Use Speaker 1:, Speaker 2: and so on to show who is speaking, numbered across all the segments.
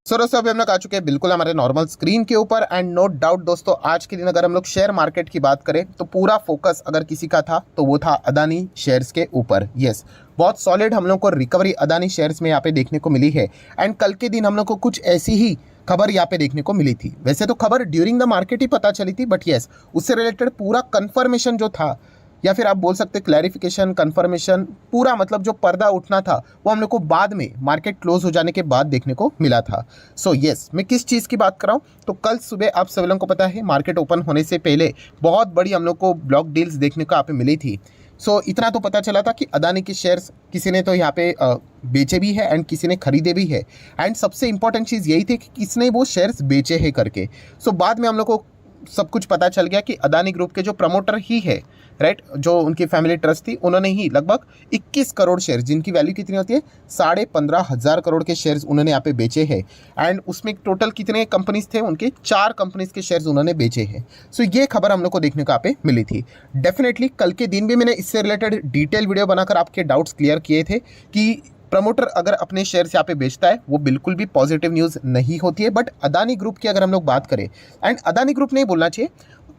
Speaker 1: दोस्तों अभी हम लोग आ चुके हैं बिल्कुल हमारे नॉर्मल स्क्रीन के ऊपर एंड नो डाउट दोस्तों आज के दिन अगर हम लोग शेयर मार्केट की बात करें तो पूरा फोकस अगर किसी का था तो वो था अदानी शेयर्स के ऊपर। यस, बहुत सॉलिड हम लोग को रिकवरी अदानी शेयर्स में यहाँ पे देखने को मिली है। एंड कल के दिन हम लोग को कुछ ऐसी ही खबर यहाँ पे देखने को मिली थी। वैसे तो खबर ड्यूरिंग द मार्केट ही पता चली थी, बट यस उससे रिलेटेड पूरा कंफर्मेशन जो था या फिर आप बोल सकते क्लैरिफिकेशन कंफर्मेशन पूरा मतलब जो पर्दा उठना था वो हम लोग को बाद में मार्केट क्लोज हो जाने के बाद देखने को मिला था। सो यस, मैं किस चीज़ की बात कर रहा हूँ तो कल सुबह आप सभी लोगों को पता है मार्केट ओपन होने से पहले बहुत बड़ी हम लोग को ब्लॉक डील्स देखने को यहाँ पे मिली थी। सो इतना तो पता चला था कि अदानी के शेयर्स किसी ने तो यहाँ पे बेचे भी है एंड किसी ने खरीदे भी है। एंड सबसे इंपॉर्टेंट चीज़ यही थी कि किसने वो शेयर्स बेचे हैं करके। सो बाद में हम लोग को सब कुछ पता चल गया कि अदानी ग्रुप के जो प्रमोटर ही है, राइट, जो उनकी फैमिली ट्रस्ट थी, उन्होंने ही लगभग 21 करोड़ शेयर जिनकी वैल्यू कितनी होती है 15,500 करोड़ के शेयर्स उन्होंने यहाँ पे बेचे हैं। एंड उसमें टोटल कितने कंपनीज थे, उनके 4 कंपनीज के शेयर्स उन्होंने बेचे हैं। सो ये खबर हम लोग को देखने को यहाँ पे मिली थी। डेफिनेटली कल के दिन भी मैंने इससे रिलेटेड डिटेल वीडियो बनाकर आपके डाउट्स क्लियर किए थे कि प्रमोटर अगर अपने शेयर्स यहाँ पे बेचता है वो बिल्कुल भी पॉजिटिव न्यूज़ नहीं होती है। बट अदानी ग्रुप की अगर हम लोग बात करें, एंड अदानी ग्रुप नहीं बोलना चाहिए,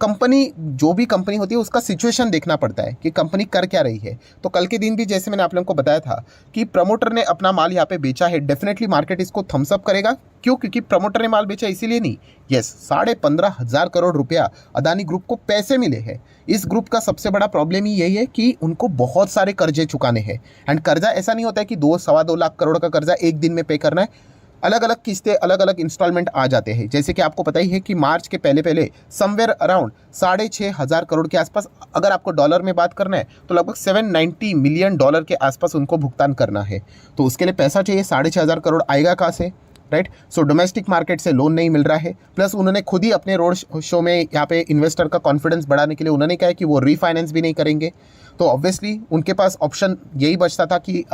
Speaker 1: कंपनी जो भी कंपनी होती है उसका सिचुएशन देखना पड़ता है कि कंपनी कर क्या रही है। तो कल के दिन भी जैसे मैंने आप लोगों को बताया था कि प्रमोटर ने अपना माल यहाँ पे बेचा है, डेफिनेटली मार्केट इसको थम्स अप करेगा। क्यों? क्योंकि प्रमोटर ने माल बेचा इसीलिए नहीं। यस, 15,500 करोड़ रुपया अदानी ग्रुप को पैसे मिले हैं। इस ग्रुप का सबसे बड़ा प्रॉब्लम ही यही है कि उनको बहुत सारे कर्जे चुकाने हैं। एंड कर्जा ऐसा नहीं होता है कि 2-2.25 लाख करोड़ का कर्जा एक दिन में पे करना है। अलग अलग किस्तें अलग अलग इंस्टॉलमेंट आ जाते हैं। जैसे कि आपको पता ही है कि मार्च के पहले पहले समवेयर अराउंड 6,500 करोड़ के आसपास, अगर आपको डॉलर में बात करना है तो लगभग $790 मिलियन के आसपास उनको भुगतान करना है। तो उसके लिए पैसा चाहिए, 6,500 करोड़ आएगा कहाँ से, राइट। सो डोमेस्टिक मार्केट से लोन नहीं मिल रहा है, प्लस उन्होंने खुद ही अपने रोड शो में यहाँ पे इन्वेस्टर का कॉन्फिडेंस बढ़ाने के लिए उन्होंने कहा है कि वो रीफाइनेंस भी नहीं करेंगे। तो ऑब्वियसली उनके पास ऑप्शन यही बचता था कि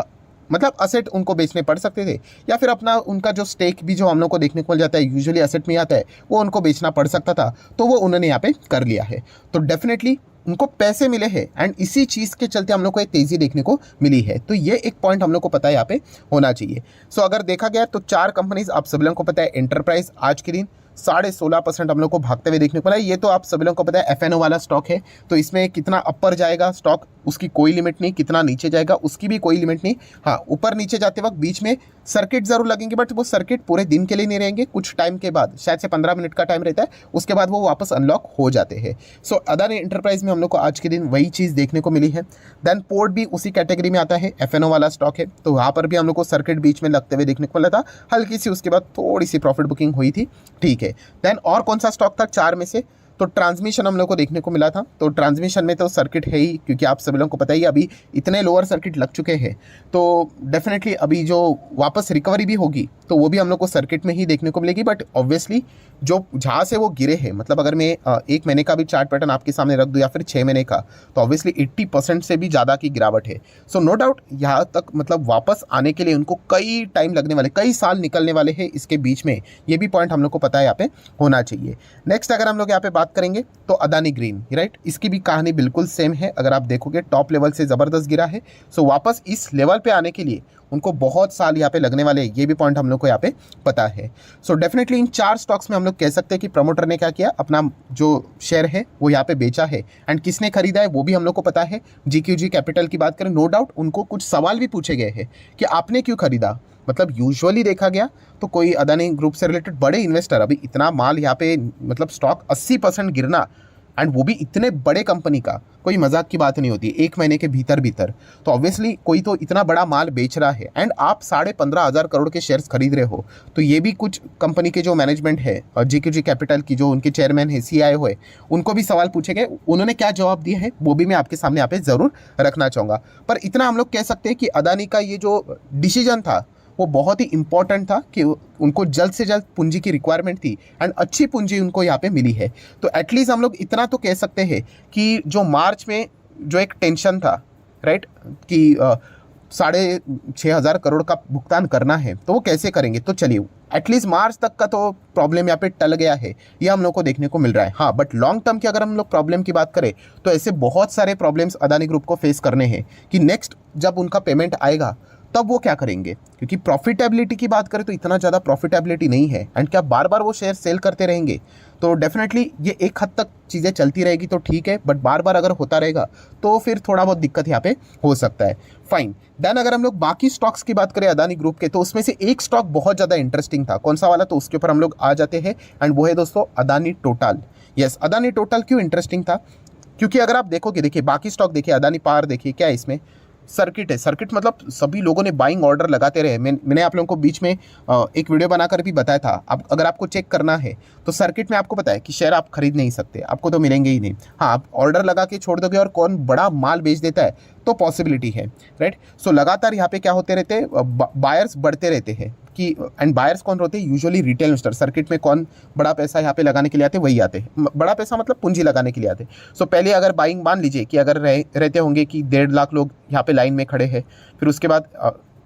Speaker 1: मतलब असेट उनको बेचने पड़ सकते थे, या फिर अपना उनका जो स्टेक भी जो हम लोग को देखने को मिल जाता है यूजुअली असेट में आता है वो उनको बेचना पड़ सकता था। तो वो उन्होंने यहाँ पे कर लिया है। तो डेफिनेटली उनको पैसे मिले हैं एंड इसी चीज़ के चलते हम लोग को एक तेज़ी देखने को मिली है। तो ये एक पॉइंट हम लोग को पता है यहाँ पे होना चाहिए। सो अगर देखा गया तो 4 कंपनीज आप सभी लोगों को पता है। एंटरप्राइज आज के दिन 16.5% हम लोग को भागते हुए देखने को मिला है। ये तो आप सभी लोगों को पता है एफएनओ वाला स्टॉक है, तो इसमें कितना अपर जाएगा स्टॉक उसकी कोई लिमिट नहीं, कितना नीचे जाएगा उसकी भी कोई लिमिट नहीं। हाँ, ऊपर नीचे जाते वक्त बीच में सर्किट जरूर लगेंगे, बट वो सर्किट पूरे दिन के लिए नहीं रहेंगे, कुछ टाइम के बाद, शायद से 15 मिनट का टाइम रहता है, उसके बाद वो वापस अनलॉक हो जाते हैं। सो अदानी एंटरप्राइज में हम लोग को आज के दिन वही चीज़ देखने को मिली है। देन पोर्ट भी उसी कैटेगरी में आता है, एफएनओ वाला स्टॉक है, तो वहाँ पर भी हम लोग को सर्किट बीच में लगते हुए देखने को मिला था, हल्की सी उसके बाद थोड़ी सी प्रॉफिट बुकिंग हुई थी, ठीक है। देन और कौन सा स्टॉक था 4 में से, तो ट्रांसमिशन हम लोग को देखने को मिला था। तो ट्रांसमिशन में तो सर्किट है ही, क्योंकि आप सभी लोगों को पता ही अभी इतने लोअर सर्किट लग चुके हैं, तो डेफिनेटली अभी जो वापस रिकवरी भी होगी तो वो भी हम लोग को सर्किट में ही देखने को मिलेगी। बट ऑब्वियसली जो जहाँ से वो गिरे हैं, मतलब अगर मैं 1 महीने का भी चार्ट पैटर्न आपके सामने रख दूँ या फिर 6 महीने का, तो ऑब्वियसली 80% से भी ज़्यादा की गिरावट है। सो नो डाउट यहाँ तक मतलब वापस आने के लिए उनको कई टाइम लगने वाले, कई साल निकलने वाले हैं इसके बीच में। ये भी पॉइंट हम लोग को पता है यहाँ पे होना चाहिए। नेक्स्ट अगर हम लोग यहाँ पे बात करेंगे तो अदानी ग्रीन, राइट, इसकी भी कहानी बिल्कुल सेम है। अगर आप देखोगे टॉप लेवल से ज़बरदस्त गिरा है। सो वापस इस लेवल पे आने के लिए उनको बहुत साल यहाँ पे लगने वाले हैं, ये भी पॉइंट हम लोग को यहाँ पे पता है। सो डेफिनेटली इन 4 स्टॉक्स में हम लोग कह सकते हैं कि प्रमोटर ने क्या किया, अपना जो शेयर है वो यहाँ पे बेचा है। एंड किसने खरीदा है वो भी हम लोग को पता है। जीक्यूजी कैपिटल की बात करें, नो डाउट उनको कुछ सवाल भी पूछे गए हैं कि आपने क्यों खरीदा। मतलब यूजुअली देखा गया तो कोई अदानी ग्रुप से रिलेटेड बड़े इन्वेस्टर, अभी इतना माल यहाँ पे मतलब स्टॉक 80% गिरना, एंड वो भी इतने बड़े कंपनी का, कोई मजाक की बात नहीं होती 1 महीने के भीतर भीतर। तो ऑब्वियसली कोई तो इतना बड़ा माल बेच रहा है एंड आप 15,500 करोड़ के शेयर्स खरीद रहे हो। तो ये भी कुछ कंपनी के जो मैनेजमेंट है और जीक्यूजी कैपिटल की जो उनके चेयरमैन है, सीईओ है, उनको भी सवाल पूछे गए। उन्होंने क्या जवाब दिए हैं वो भी मैं आपके सामने यहाँ पे ज़रूर रखना चाहूँगा। पर इतना हम लोग कह सकते हैं कि अदानी का ये जो डिसीजन था वो बहुत ही इंपॉर्टेंट था कि उनको जल्द से जल्द पूंजी की रिक्वायरमेंट थी एंड अच्छी पूंजी उनको यहाँ पे मिली है। तो एटलीस्ट हम लोग इतना तो कह सकते हैं कि जो मार्च में जो एक टेंशन था, राइट, कि 6,500 करोड़ का भुगतान करना है तो वो कैसे करेंगे, तो चलिए एटलीस्ट मार्च तक का तो प्रॉब्लम यहाँ पे टल गया है, ये हम लोग को देखने को मिल रहा है। हाँ, बट लॉन्ग टर्म की अगर हम लोग प्रॉब्लम की बात करें तो ऐसे बहुत सारे प्रॉब्लम्स अदानी ग्रुप को फेस करने हैं कि नेक्स्ट जब उनका पेमेंट आएगा तब वो क्या करेंगे, क्योंकि प्रॉफिटेबिलिटी की बात करें तो इतना ज़्यादा प्रॉफिटेबिलिटी नहीं है, एंड क्या बार बार वो शेयर सेल करते रहेंगे, तो डेफिनेटली ये एक हद तक चीज़ें चलती रहेगी तो ठीक है, बट बार बार अगर होता रहेगा तो फिर थोड़ा बहुत दिक्कत यहाँ पे हो सकता है। फाइन, देन अगर हम लोग बाकी स्टॉक्स की बात करें अदानी ग्रुप के, तो उसमें से एक स्टॉक बहुत ज़्यादा इंटरेस्टिंग था। कौन सा वाला, तो उसके ऊपर हम लोग आ जाते हैं, एंड वो है दोस्तों Adani total. Yes, Adani total क्यों इंटरेस्टिंग था, क्योंकि अगर आप देखोगे, देखिए बाकी स्टॉक देखिए, अदानी पावर देखिए, क्या है इसमें सर्किट है। सर्किट मतलब सभी लोगों ने बाइंग ऑर्डर लगाते रहे। मैंने आप लोगों को बीच में एक वीडियो बनाकर भी बताया था, अब अगर आपको चेक करना है तो सर्किट में आपको पता है कि शेयर आप खरीद नहीं सकते, आपको तो मिलेंगे ही नहीं। हाँ, आप ऑर्डर लगा के छोड़ दोगे और कौन बड़ा माल बेच देता है तो पॉसिबिलिटी है, राइट। सो लगातार यहाँ पे क्या होते रहते हैं, बायर्स बढ़ते रहते हैं कि, एंड बायर्स कौन होते हैं, यूजुअली रिटेल इन्वेस्टर। सर्किट में कौन बड़ा पैसा यहाँ पे लगाने के लिए आते हैं, वही आते हैं, बड़ा पैसा मतलब पूंजी लगाने के लिए आते हैं। सो पहले अगर बाइंग मान लीजिए कि अगर रहते होंगे कि 1.5 लाख लोग यहाँ पे लाइन में खड़े हैं, फिर उसके बाद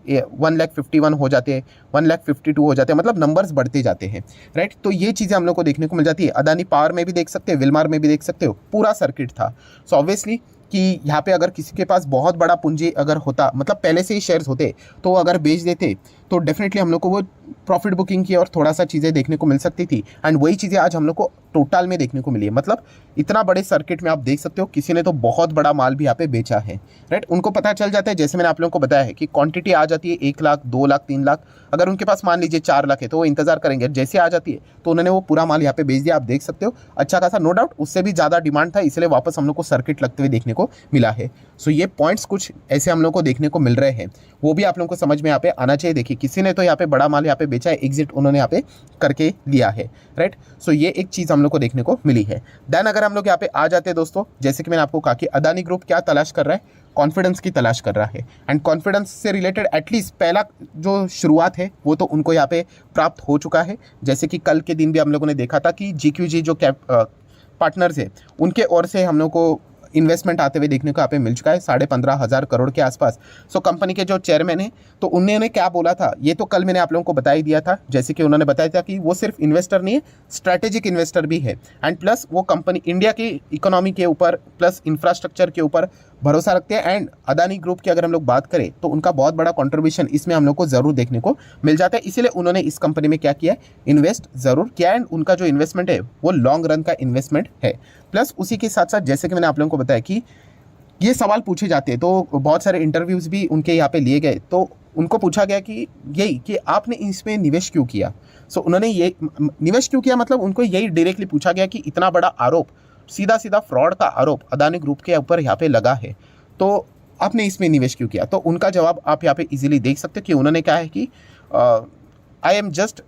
Speaker 1: 1,51,000 हो जाते हैं, 1,52,000 हो जाते हैं, मतलब नंबर्स बढ़ते जाते हैं, राइट। तो ये चीज़ें हम लोग को देखने को मिल जाती है। अदानी पावर में भी देख सकते हो, विलमार में भी देख सकते हो, पूरा सर्किट था। सो ऑब्वियसली कि यहाँ पे अगर किसी के पास बहुत बड़ा पूंजी अगर होता, मतलब पहले से ही शेयर्स होते, तो अगर बेच देते तो डेफिनेटली हम लोग को वो प्रॉफिट बुकिंग की और थोड़ा सा चीज़ें देखने को मिल सकती थी, एंड वही चीज़ें आज हम लोग को टोटल में देखने को मिली है। मतलब इतना बड़े सर्किट में आप देख सकते हो किसी ने तो बहुत बड़ा माल भी यहाँ पे बेचा है, राइट। उनको पता चल जाता है, जैसे मैंने आप लोगों को बताया है कि क्वांटिटी आ जाती है 1 लाख, 2 लाख, 3 लाख, अगर उनके पास मान लीजिए 4 लाख है तो वो इंतजार करेंगे, जैसे आ जाती है तो उन्होंने वो पूरा माल यहाँ पे बेच दिया। आप देख सकते हो अच्छा खासा, नो डाउट उससे भी ज़्यादा डिमांड था, इसलिए वापस हम लोग को सर्किट लगते हुए देखने को मिला है। सो ये पॉइंट्स कुछ ऐसे हम लोग को देखने को मिल रहे हैं, वो भी आप लोगों को समझ में यहाँ पे आना चाहिए। देखिए किसी ने तो यहाँ पे बड़ा माल यहाँ पे बेचा है, एग्जिट उन्होंने यहाँ पे करके लिया है, राइट। सो ये एक चीज़ हम लोग को देखने को मिली है। देन अगर हम लोग यहाँ पे आ जाते हैं दोस्तों, जैसे कि मैंने आपको कहा कि अदानी ग्रुप क्या तलाश कर रहा है, कॉन्फिडेंस की तलाश कर रहा है, एंड कॉन्फिडेंस से रिलेटेड एटलीस्ट पहला जो शुरुआत है वो तो उनको यहाँ पे प्राप्त हो चुका है। जैसे कि कल के दिन भी हम लोगों ने देखा था कि GQG जो पार्टनर्स है उनके ओर से हम लोग को इन्वेस्टमेंट आते हुए देखने को यहाँ पे मिल चुका है 15,500 करोड़ के आसपास। सो कंपनी के जो चेयरमैन है तो उन्होंने क्या बोला था, ये तो कल मैंने आप लोगों को बता ही दिया था। जैसे कि उन्होंने बताया था कि वो सिर्फ इन्वेस्टर नहीं है, स्ट्रैटेजिक इन्वेस्टर भी है, एंड प्लस वो कंपनी इंडिया की इकोनॉमी के ऊपर प्लस इंफ्रास्ट्रक्चर के ऊपर भरोसा रखते हैं। एंड अदानी ग्रुप की अगर हम लोग बात करें तो उनका बहुत बड़ा कंट्रीब्यूशन इसमें हम लोग को ज़रूर देखने को मिल जाता है, इसीलिए उन्होंने इस कंपनी में क्या किया, इन्वेस्ट ज़रूर किया, एंड उनका जो इन्वेस्टमेंट है वो लॉन्ग रन का इन्वेस्टमेंट है। प्लस उसी के साथ साथ जैसे कि मैंने आप लोगों को बताया कि ये सवाल पूछे जाते हैं, तो बहुत सारे इंटरव्यूज़ भी उनके यहाँ पे लिए गए, तो उनको पूछा गया कि यही कि आपने इसमें निवेश क्यों किया। सो उन्होंने ये निवेश क्यों किया, मतलब उनको यही डायरेक्टली पूछा गया कि इतना बड़ा आरोप, सीधा सीधा फ्रॉड का आरोप अदानी ग्रुप के ऊपर यहाँ पे लगा है, तो आपने इसमें निवेश क्यों किया। तो उनका जवाब आप यहाँ पे इजीली देख सकते हो कि उन्होंने कहा है कि I am just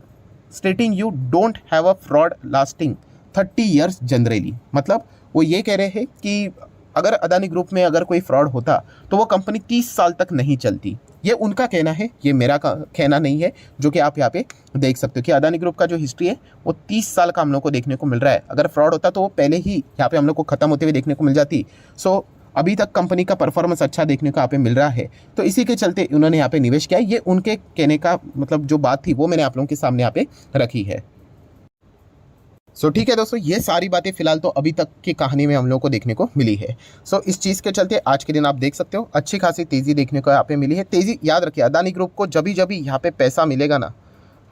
Speaker 1: stating you don't have a fraud lasting 30 years generally. मतलब वो ये कह रहे हैं कि अगर अदानी ग्रुप में अगर कोई फ्रॉड होता तो वो कंपनी 30 साल तक नहीं चलती। ये उनका कहना है, ये मेरा कहना नहीं है, जो कि आप यहाँ पे देख सकते हो कि अदानी ग्रुप का जो हिस्ट्री है वो 30 साल का हम लोग को देखने को मिल रहा है। अगर फ्रॉड होता तो वो पहले ही यहाँ पे हम लोग को ख़त्म होते हुए देखने को मिल जाती। सो अभी तक कंपनी का परफॉर्मेंस अच्छा देखने को यहाँ पे मिल रहा है, तो इसी के चलते उन्होंने यहाँ पे निवेश किया। ये उनके कहने का मतलब जो बात थी वो मैंने आप लोगों के सामने यहाँ पे रखी है। सो ठीक है दोस्तों, ये सारी बातें फिलहाल तो अभी तक की कहानी में हम लोग को देखने को मिली है। सो इस चीज़ के चलते आज के दिन आप देख सकते हो अच्छी खासी तेज़ी देखने को यहाँ पे मिली है। तेज़ी याद रखिए, अदानी ग्रुप को जब भी यहाँ पे पैसा मिलेगा ना,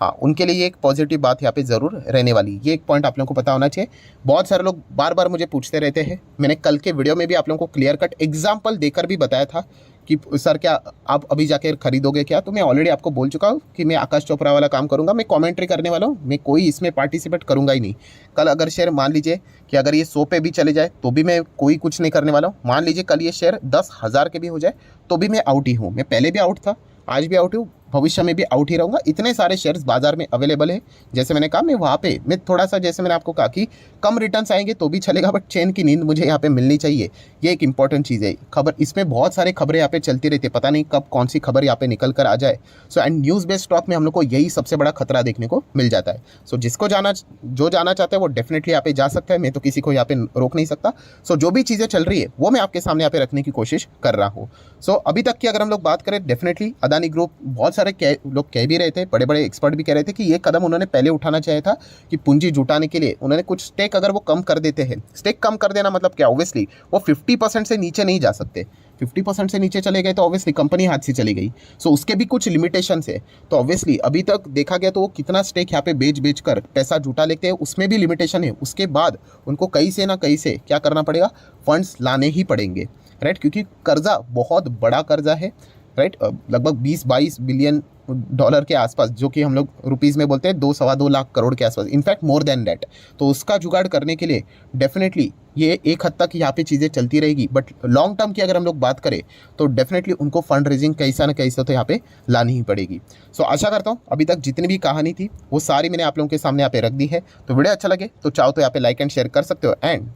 Speaker 1: हाँ उनके लिए एक पॉजिटिव बात यहाँ पे ज़रूर रहने वाली, ये एक पॉइंट आप लोगों को पता होना चाहिए। बहुत सारे लोग बार बार मुझे पूछते रहते हैं, मैंने कल के वीडियो में भी आप लोगों को क्लियर कट एग्जाम्पल देकर भी बताया था कि सर क्या आप अभी जाके खरीदोगे क्या। तो मैं ऑलरेडी आपको बोल चुका हूँ कि मैं आकाश चोपड़ा वाला काम करूँगा, मैं कमेंट्री करने वाला हूँ, मैं कोई इसमें पार्टिसिपेट करूँगा ही नहीं। कल अगर शेयर मान लीजिए कि अगर ये 100 पे भी चले जाए तो भी मैं कोई कुछ नहीं करने वाला हूँ। मान लीजिए कल ये शेयर 10,000 के भी हो जाए तो भी मैं आउट ही हूँ। मैं पहले भी आउट था, आज भी आउट हूँ, भविष्य में भी आउट ही रहूँगा। इतने सारे शेयर्स बाजार में अवेलेबल है, जैसे मैंने कहा मैं वहाँ पे मैं थोड़ा सा, जैसे मैंने आपको कहा कि कम रिटर्न्स आएंगे तो भी चलेगा, बट चैन की नींद मुझे यहाँ पे मिलनी चाहिए। ये एक इंपॉर्टेंट चीज़ है। खबर इसमें बहुत सारे खबरें यहाँ पे चलती रहती है, पता नहीं कब कौन सी खबर यहाँ पे निकल कर आ जाए। So and news based stock में हम लोग को यही सबसे बड़ा खतरा देखने को मिल जाता है। सो जिसको जो जाना चाहता है वो डेफिनेटली यहाँ पे जा सकता है, मैं तो किसी को यहाँ पे रोक नहीं सकता। सो जो भी चीज़ें चल रही है वो मैं आपके सामने यहाँ पे रखने की कोशिश कर रहा हूँ। सो अभी तक की अगर हम लोग बात करें, डेफिनेटली अदानी ग्रुप, बहुत सारे लोग कह भी रहे थे, बड़े बड़े एक्सपर्ट भी कह रहे थे कि ये कदम उन्होंने पहले उठाना चाहिए था कि पूंजी जुटाने के लिए उन्होंने कुछ स्टेक अगर वो कम कर देते हैं। स्टेक कम कर देना मतलब क्या, ऑब्वियसली वो 50% से नीचे नहीं जा सकते। 50% से नीचे चले गए तो ऑब्वियसली कंपनी हाथ से चली गई। सो उसके भी कुछ लिमिटेशंस है। तो ऑब्वियसली अभी तक देखा गया तो वो कितना स्टेक यहाँ पे बेच कर पैसा जुटा लेते हैं, उसमें भी लिमिटेशन है। उसके बाद उनको कहीं से ना कहीं से क्या करना पड़ेगा, फंड्स लाने ही पड़ेंगे, राइट, क्योंकि कर्जा बहुत बड़ा कर्जा है, राइट, लगभग 20-22 बिलियन डॉलर के आसपास, जो कि हम लोग रुपीज़ में बोलते हैं 2-2.25 लाख करोड़ के आसपास, इनफैक्ट मोर देन दैट। तो उसका जुगाड़ करने के लिए डेफिनेटली ये एक हद तक यहाँ पे चीज़ें चलती रहेगी, बट लॉन्ग टर्म की अगर हम लोग बात करें तो डेफिनेटली उनको फंड रेजिंग कैसा ना कैसा तो यहाँ पे लानी ही पड़ेगी। सो आशा करता हूँ अभी तक जितनी भी कहानी थी वो सारी मैंने आप लोगों के सामने यहाँ पे रख दी है। तो वीडियो अच्छा लगे तो चाहो तो यहाँ पे लाइक एंड शेयर कर सकते हो। एंड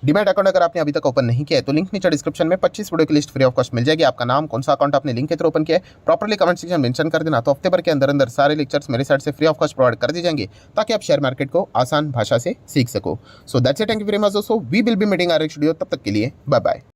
Speaker 1: डीमैट अकाउंट अगर आपने अभी तक ओपन नहीं किया है तो लिंक नीचे डिस्क्रिप्शन में 25 वीडियो की लिस्ट फ्री ऑफ कॉस्ट मिल जाएगी। आपका नाम, कौन सा अकाउंट आपने लिंक के थ्रू ओपन किया है, प्रॉपर्ली कमेंट सेक्शन मेंशन कर देना। तो हफ्ते भर के अंदर अंदर सारे लेक्चर्स मेरे साइड से फ्री ऑफ कॉस्ट प्रोवाइड कर दिए जाएंगे ताकि आप शेयर मार्केट को आसान भाषा से सीख सको। So that's it, thank you very much दोस्तों, we will be meeting our next video. तब तक के लिए बाय बाय।